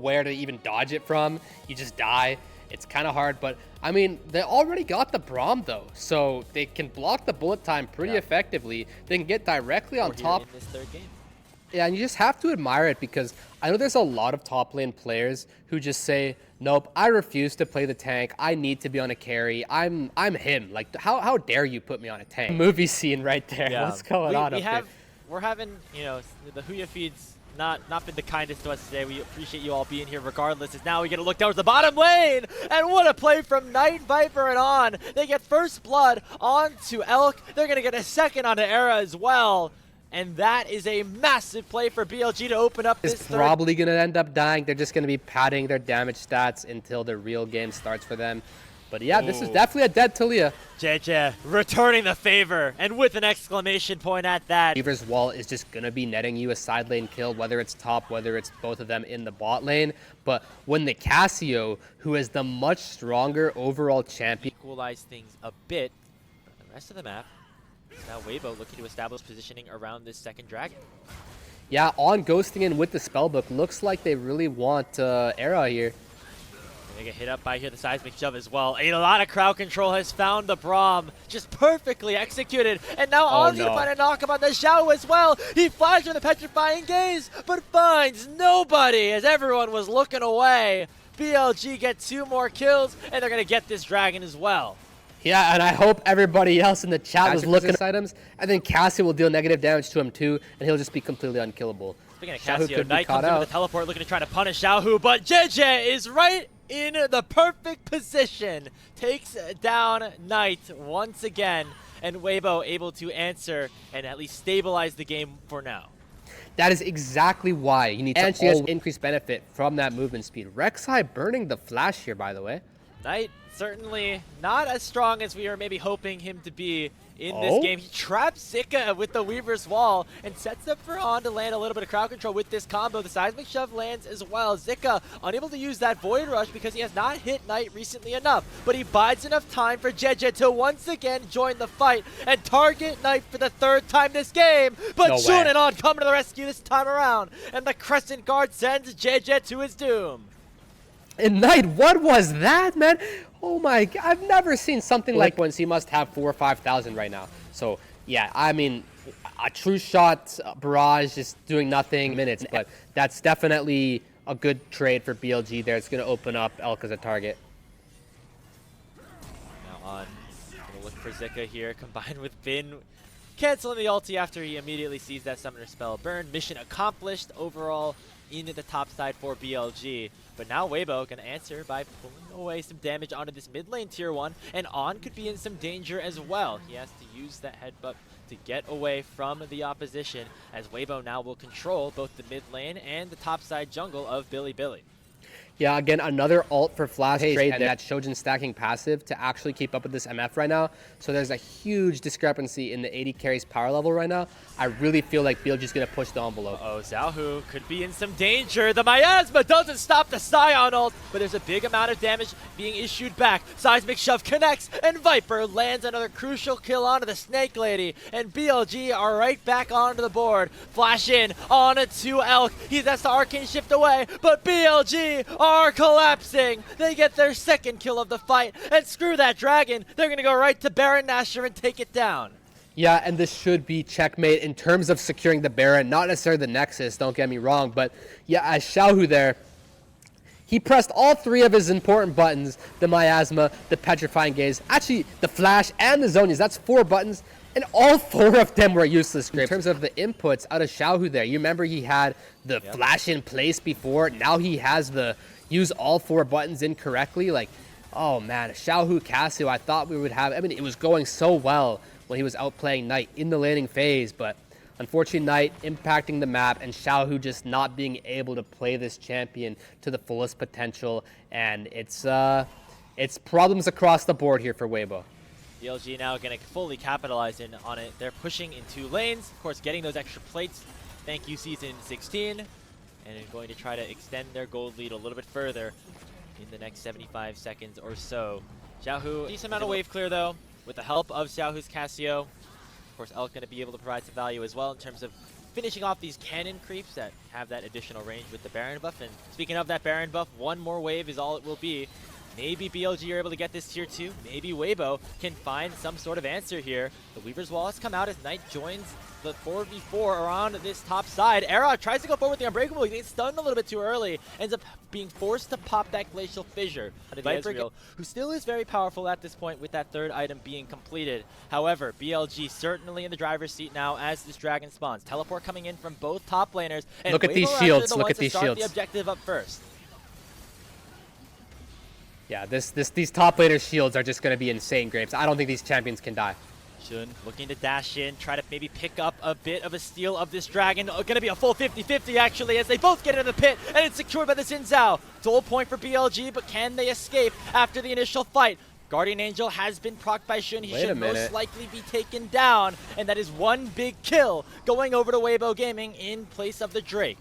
where to even dodge it from. You just die. It's kind of hard, but I mean, they already got the Braum though, so they can block the bullet time pretty effectively. They can get directly on top. In this third game. Yeah, and you just have to admire it because I know there's a lot of top lane players who just say, nope, I refuse to play the tank. I need to be on a carry. I'm him. Like, how dare you put me on a tank? Movie scene right there. Yeah. What's going on up here? We're having, you know, the Huya feeds not been the kindest to us today. We appreciate you all being here regardless, as now we get to look towards the bottom lane. And what a play from Knight, Viper, and On. They get first blood onto Elk. They're going to get a second onto Era as well. And that is a massive play for BLG to open up this third. Probably going to end up dying. They're just going to be padding their damage stats until the real game starts for them. But yeah, this is definitely a dead Talia. JJ returning the favor, and with an exclamation point at that. Weaver's wall is just going to be netting you a side lane kill, whether it's top, whether it's both of them in the bot lane. But when the Cassio, who is the much stronger overall champion, equalize things a bit, but the rest of the map, now Weibo looking to establish positioning around this second dragon. Yeah, On ghosting in with the spellbook. Looks like they really want Era here. They get hit up by here, the seismic shove as well. A lot of crowd control has found the Braum, just perfectly executed. And now On's gonna find a knock up on the Xiao as well. He flies with a petrifying gaze, but finds nobody as everyone was looking away. BLG get 2 more kills, and they're gonna get this dragon as well. Yeah, and I hope everybody else in the chat was looking at items. I think Cassio will deal negative damage to him too, and he'll just be completely unkillable. Speaking of Cassio, Knight comes in with a teleport looking to try to punish Xiaohu, but JJ is right in the perfect position. Takes down Knight once again, and Weibo able to answer and at least stabilize the game for now. That is exactly why you need to increase benefit from that movement speed. Rek'Sai burning the flash here, by the way. Knight certainly not as strong as we were maybe hoping him to be in this game. He traps Zika with the Weaver's Wall and sets up for On to land a little bit of crowd control with this combo. The seismic shove lands as well. Zika unable to use that Void Rush because he has not hit Knight recently enough, but he bides enough time for JJ to once again join the fight and target Knight for the 3rd time this game. But Shun and On coming to the rescue this time around, and the Crescent Guard sends JJ to his doom. And Knight, what was that, man? Oh my God, I've never seen something like once. He must have 4,000 or 5,000 right now. So yeah, I mean, a true shot barrage just doing nothing minutes, but that's definitely a good trade for BLG there. It's going to open up Elk as a target. Now On gonna look for Zika here, combined with Bin canceling the ulti after he immediately sees that summoner spell burn. Mission accomplished overall into the top side for BLG. But now Weibo gonna answer by pulling away some damage onto this mid lane tier 1, and On could be in some danger as well. He has to use that headbutt to get away from the opposition, as Weibo now will control both the mid lane and the top side jungle of Bilibili. Yeah, again, another ult for flash trade, and that Shojin stacking passive to actually keep up with this MF right now. So there's a huge discrepancy in the 80 carries power level right now. I really feel like BLG is going to push the envelope. Xiaohu could be in some danger. The miasma doesn't stop the Scion ult, but there's a big amount of damage being issued back. Seismic shove connects, and Viper lands another crucial kill onto the Snake Lady, and BLG are right back onto the board. Flash in onto Elk. That's the arcane shift away, but BLG are collapsing. They get their 2nd kill of the fight, and screw that dragon. They're going to go right to Baron Nasher and take it down. Yeah, and this should be checkmate in terms of securing the Baron, not necessarily the Nexus, don't get me wrong, but yeah, as Xiaohu there, he pressed all 3 of his important buttons, the Miasma, the Petrifying Gaze, actually the Flash and the Zonias. That's 4 buttons, and all 4 of them were useless. In terms of the inputs out of Xiaohu there, you remember he had the Flash in place before, now he has the use all 4 buttons incorrectly. Like, oh man, Xiaohu Cassio, I thought we would have, I mean, it was going so well when he was outplaying Knight in the laning phase, but unfortunately Knight impacting the map and Xiaohu just not being able to play this champion to the fullest potential, and it's problems across the board here for Weibo. BLG now going to fully capitalize on it. They're pushing in 2 lanes, of course getting those extra plates. Thank you Season 16, and going to try to extend their gold lead a little bit further in the next 75 seconds or so. Xiaohu, decent amount of wave clear though, with the help of Xiaohu's Cassio. Of course, Elk going to be able to provide some value as well in terms of finishing off these cannon creeps that have that additional range with the Baron buff. And speaking of that Baron buff, one more wave is all it will be. Maybe BLG are able to get this tier 2. Maybe Weibo can find some sort of answer here. The Weaver's Wall has come out as Knight joins the 4v4 around this top side. Era tries to go forward with the Unbreakable. He gets stunned a little bit too early. Ends up being forced to pop that Glacial Fissure. Viper, who still is very powerful at this point with that third item being completed. However, BLG certainly in the driver's seat now as this Dragon spawns. Teleport coming in from both top laners. And look at Weibo these shields. Look at these shields. The objective up first. Yeah, these top laner shields are just going to be insane, Grapes. I don't think these champions can die. Shun looking to dash in, try to maybe pick up a bit of a steal of this dragon. Going to be a full 50-50 actually as they both get into the pit, and it's secured by the Xin Zhao. Dual point for BLG, but can they escape after the initial fight? Guardian Angel has been procced by Shun. He should most likely be taken down, and that is one big kill going over to Weibo Gaming in place of the Drake.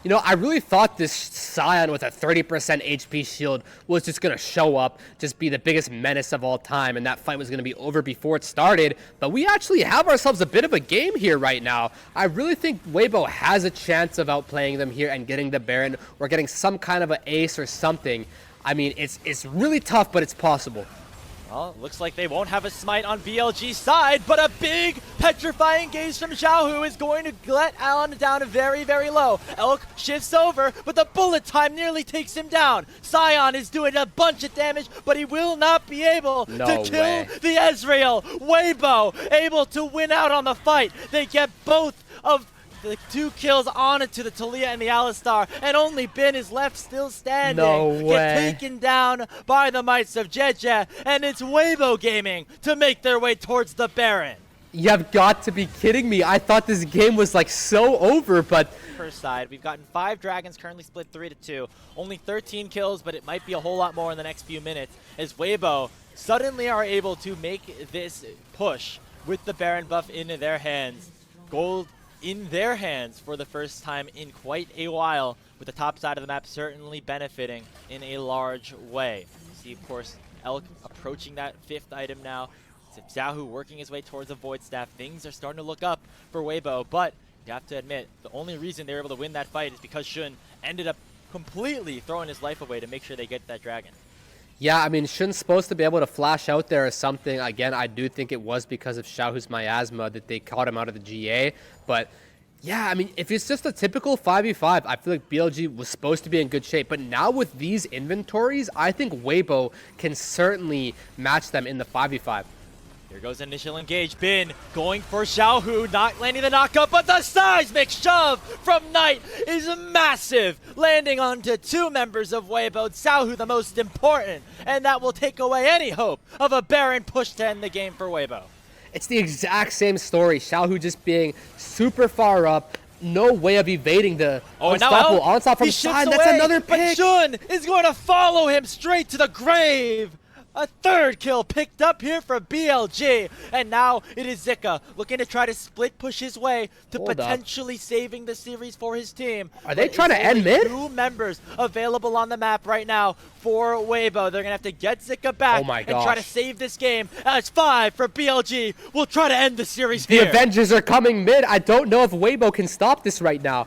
You know, I really thought this Scion with a 30% HP shield was just going to show up, just be the biggest menace of all time, and that fight was going to be over before it started. But we actually have ourselves a bit of a game here right now. I really think Weibo has a chance of outplaying them here and getting the Baron or getting some kind of an ace or something. I mean, it's really tough, but it's possible. Well, looks like they won't have a smite on BLG's side, but a big petrifying gaze from Xiaohu is going to let Allen down very, very low. Elk shifts over, but the bullet time nearly takes him down. Scion is doing a bunch of damage, but he will not be able to kill the Ezreal. Weibo able to win out on the fight. They get both of the 2 kills on it to the Talia and the Alistar, and only Ben is left still standing. No way. Get taken down by the mites of Jeje, and it's Weibo Gaming to make their way towards the Baron. You have got to be kidding me. I thought this game was like so over, but per side, we've gotten 5 dragons, currently split 3-2. Only 13 kills, but it might be a whole lot more in the next few minutes as Weibo suddenly are able to make this push with the Baron buff in their hands. Gold in their hands for the first time in quite a while, with the top side of the map certainly benefiting in a large way. You see, of course, Elk approaching that 5th item now. Xiaohu working his way towards the Void Staff. Things are starting to look up for Weibo, but you have to admit, the only reason they were able to win that fight is because Shun ended up completely throwing his life away to make sure they get that dragon. yeah, I mean, Shun's supposed to be able to flash out there or something. Again, I do think it was because of Xiaohu's miasma that they caught him out of the GA. But yeah, I mean, if it's just a typical 5v5, I feel like BLG was supposed to be in good shape. But now with these inventories, I think Weibo can certainly match them in the 5v5. Here goes initial engage. Bin going for Xiaohu, not landing the knockup, but the seismic shove from Knight is massive, landing onto 2 members of Weibo. Xiaohu the most important, and that will take away any hope of a Baron push to end the game for Weibo. It's the exact same story. Xiaohu just being super far up. No way of evading the unstoppable onslaught from Scion. That's another pick. But Shun is going to follow him straight to the grave. A 3rd kill picked up here for BLG, and now it is Zika looking to try to split push his way to potentially saving the series for his team. Are they trying to end mid? 2 members available on the map right now for Weibo. They're going to have to get Zika back and try to save this game. It's 5 for BLG. We'll try to end the series here. The Avengers are coming mid. I don't know if Weibo can stop this right now.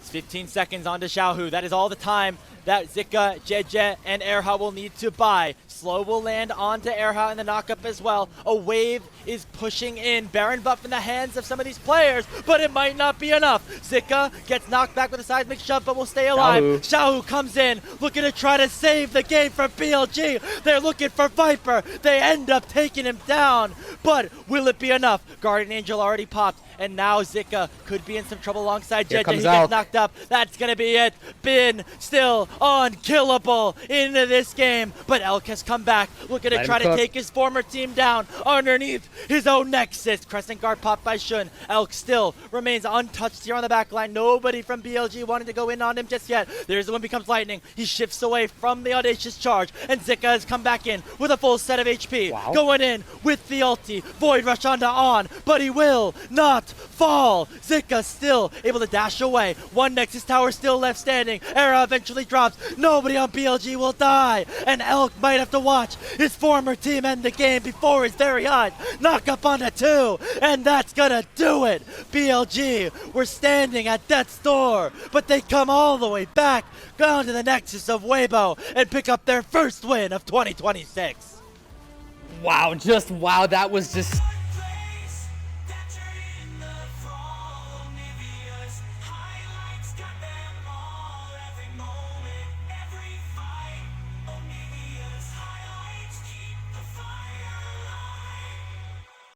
It's 15 seconds onto Xiaohu. That is all the time that Zika, Jeje, and Erha will need to buy. Slow will land onto Erha in the knockup as well. A wave is pushing in. Baron buff in the hands of some of these players, but it might not be enough. Zika gets knocked back with a seismic shove, but will stay alive. Xiaohu comes in, looking to try to save the game for BLG. They're looking for Viper. They end up taking him down, but will it be enough? Guardian Angel already popped, and now Zika could be in some trouble alongside Jeje. He gets knocked up. That's going to be it. Bin still unkillable into this game, but Elk has come back, looking to try to take his former team down underneath his own Nexus. Crescent guard popped by Shun. Elk still remains untouched here on the back line. Nobody from BLG wanted to go in on him just yet. There's the one becomes lightning. He shifts away from the audacious charge, and Zika has come back in with a full set of HP. Going in with the ulti. Void rush onto On, but he will not fall. Zika still able to dash away. One Nexus tower still left standing. Era eventually drops. drops, nobody on BLG will die. And Elk might have to watch his former team end the game before his very eyes. Knock up on a 2, and that's gonna do it. BLG were standing at death's door, but they come all the way back, down to the nexus of Weibo, and pick up their first win of 2026. Wow, just wow, that was just